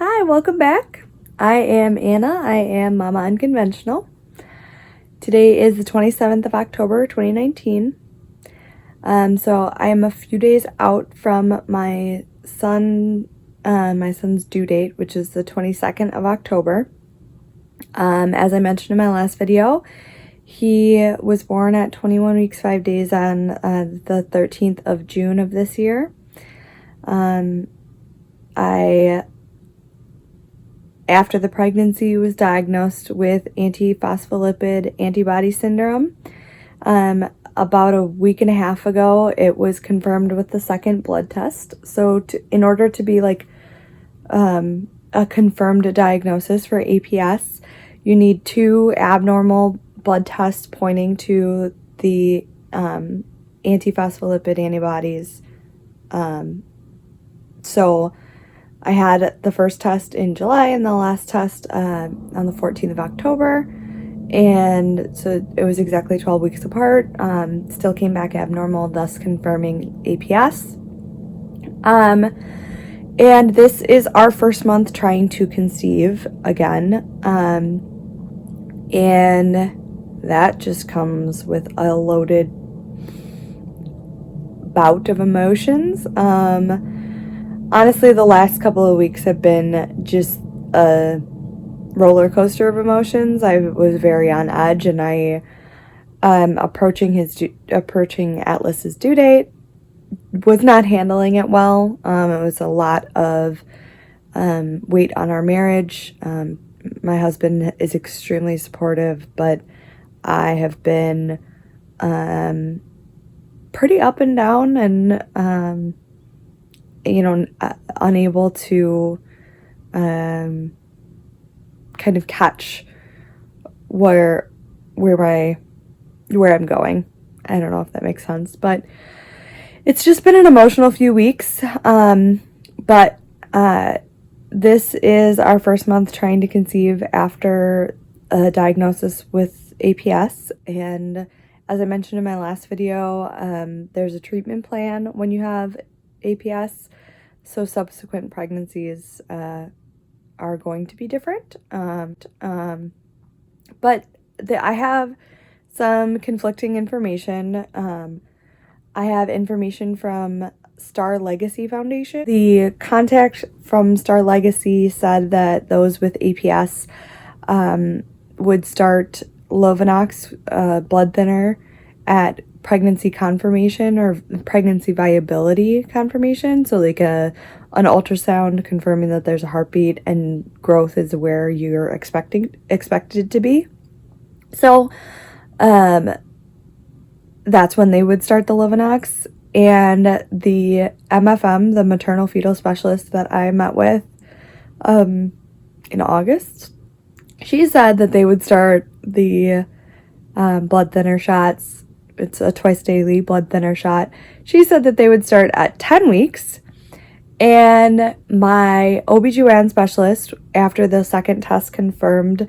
Hi, welcome back. I am Anna. I am Mama Unconventional. Today is the 27th of October, 2019. So I am a few days out from my son's due date, which is the 22nd of October. As I mentioned in my last video, he was born at 21 weeks, 5 days on the 13th of June of this year. After the pregnancy, was diagnosed with antiphospholipid antibody syndrome. About a week and a half ago, it was confirmed with the second blood test. So in order to be like a confirmed diagnosis for APS, you need 2 abnormal blood tests pointing to the antiphospholipid antibodies. So I had the first test in July and the last test on the 14th of October. And so it was exactly 12 weeks apart. Still came back abnormal, thus confirming APS. And this is our first month trying to conceive again. And that just comes with a loaded bout of emotions. Honestly, the last couple of weeks have been just a roller coaster of emotions. I was very on edge, and I approaching Atlas's due date, was not handling it well. It was a lot of weight on our marriage. My husband is extremely supportive, but I have been pretty up and down and unable to kind of catch where I'm going. I don't know if that makes sense, but it's just been an emotional few weeks. But this is our first month trying to conceive after a diagnosis with APS. And as I mentioned in my last video, there's a treatment plan when you have APS, so subsequent pregnancies are going to be different. But I have some conflicting information. I have information from Star Legacy Foundation. The contact from Star Legacy said that those with APS would start Lovenox blood thinner at pregnancy confirmation or pregnancy viability confirmation. So like an ultrasound confirming that there's a heartbeat and growth is where you're expected to be. So that's when they would start the Lovenox. And the MFM, the maternal fetal specialist that I met with in August, she said that they would start the blood thinner shots. It's a twice daily blood thinner shot. She said that they would start at 10 weeks. And my OBGYN specialist, after the second test confirmed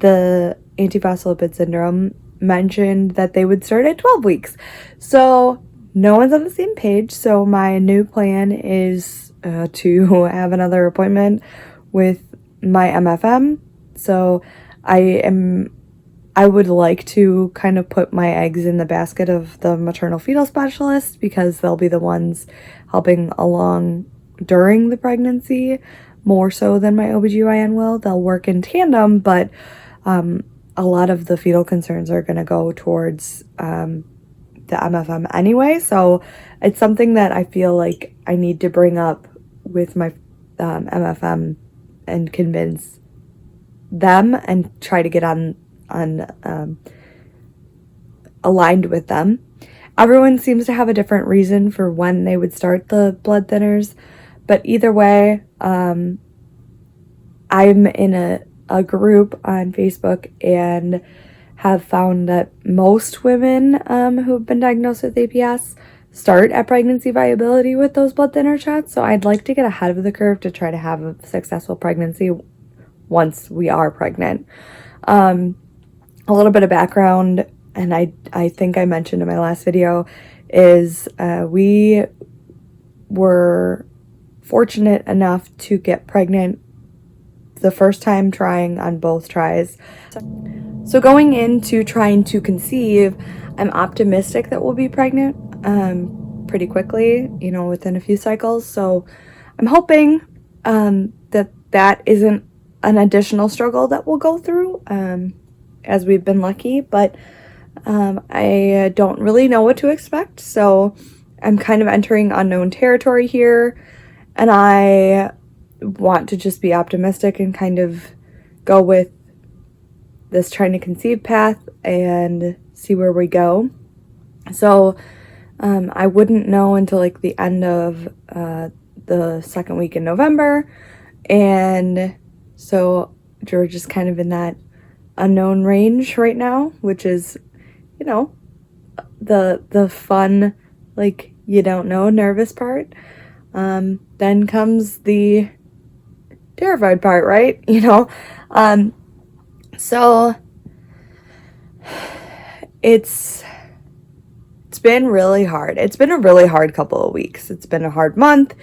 the antiphospholipid syndrome, mentioned that they would start at 12 weeks. So no one's on the same page. So my new plan is to have another appointment with my MFM. So I would like to kind of put my eggs in the basket of the maternal fetal specialist because they'll be the ones helping along during the pregnancy more so than my OBGYN will. They'll work in tandem, but a lot of the fetal concerns are going to go towards the MFM anyway. So it's something that I feel like I need to bring up with my MFM and convince them and try to get aligned with them. Everyone seems to have a different reason for when they would start the blood thinners, but either way, I'm in a group on Facebook and have found that most women who have been diagnosed with APS start at pregnancy viability with those blood thinner shots. So I'd like to get ahead of the curve to try to have a successful pregnancy once we are pregnant. A little bit of background, and I think I mentioned in my last video, is we were fortunate enough to get pregnant The first time trying on both tries. So going into trying to conceive, I'm optimistic that we'll be pregnant pretty quickly, you know, within a few cycles. So I'm hoping that isn't an additional struggle that we'll go through, as we've been lucky, but I don't really know what to expect. So I'm kind of entering unknown territory here, and I want to just be optimistic and kind of go with this trying to conceive path and see where we go. So I wouldn't know until like the end of the second week in November, and so we're just kind of in that unknown range right now, which is, you know, the fun, like, you don't know, nervous part. Then comes the terrified part, right? You know, so it's been really hard. It's been a really hard couple of weeks. It's been a hard month.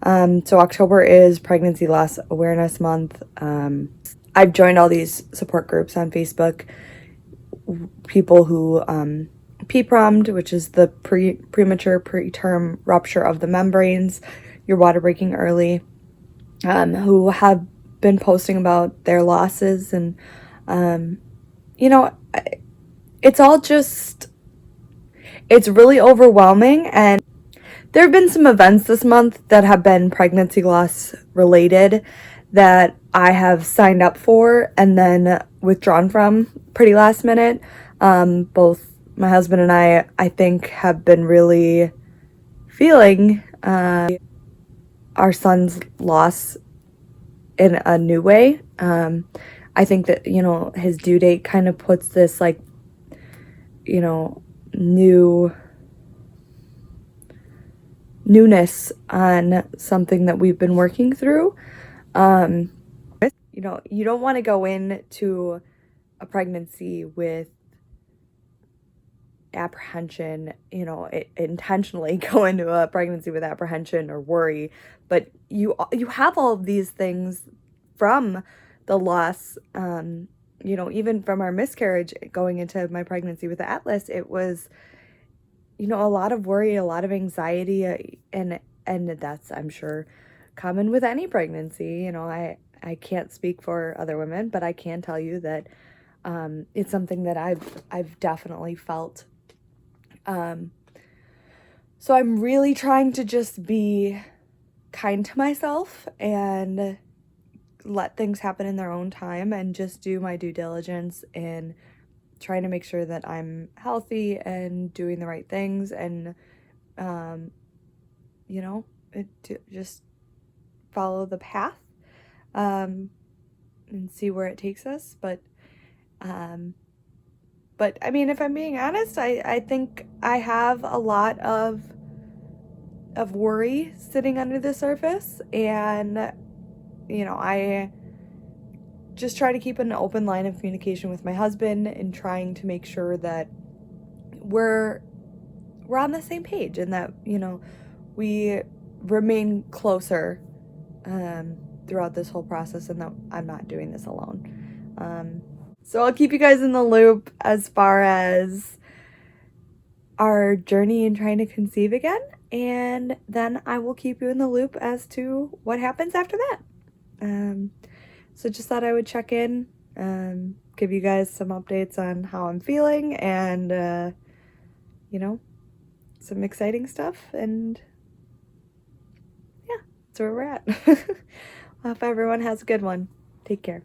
So October is Pregnancy Loss Awareness Month. I've joined all these support groups on Facebook. People who PPROM'd, which is the premature preterm rupture of the membranes, your water breaking early, who have been posting about their losses, and you know, it's all just, it's really overwhelming. And there have been some events this month that have been pregnancy loss related that I have signed up for and then withdrawn from pretty last minute. Both my husband and I think, have been really feeling our son's loss in a new way. I think that, you know, his due date kind of puts this, like, you know, newness on something that we've been working through. You know, you don't want to go into a pregnancy with apprehension, you know, intentionally go into a pregnancy with apprehension or worry, but you have all of these things from the loss. You know, even from our miscarriage, going into my pregnancy with Atlas, it was, you know, a lot of worry, a lot of anxiety, and that's, I'm sure, common with any pregnancy. You know, I can't speak for other women, but I can tell you that it's something that I've definitely felt. So I'm really trying to just be kind to myself and let things happen in their own time, and just do my due diligence in trying to make sure that I'm healthy and doing the right things, and you know, just follow the path and see where it takes us. But I mean, if I'm being honest, I think I have a lot of worry sitting under the surface, and you know, I just try to keep an open line of communication with my husband and trying to make sure that we're on the same page, and that, you know, we remain closer throughout this whole process, and that I'm not doing this alone. So I'll keep you guys in the loop as far as our journey in trying to conceive again, and then I will keep you in the loop as to what happens after that. So just thought I would check in, give you guys some updates on how I'm feeling, and you know, some exciting stuff, and yeah, that's where we're at. I hope everyone has a good one. Take care.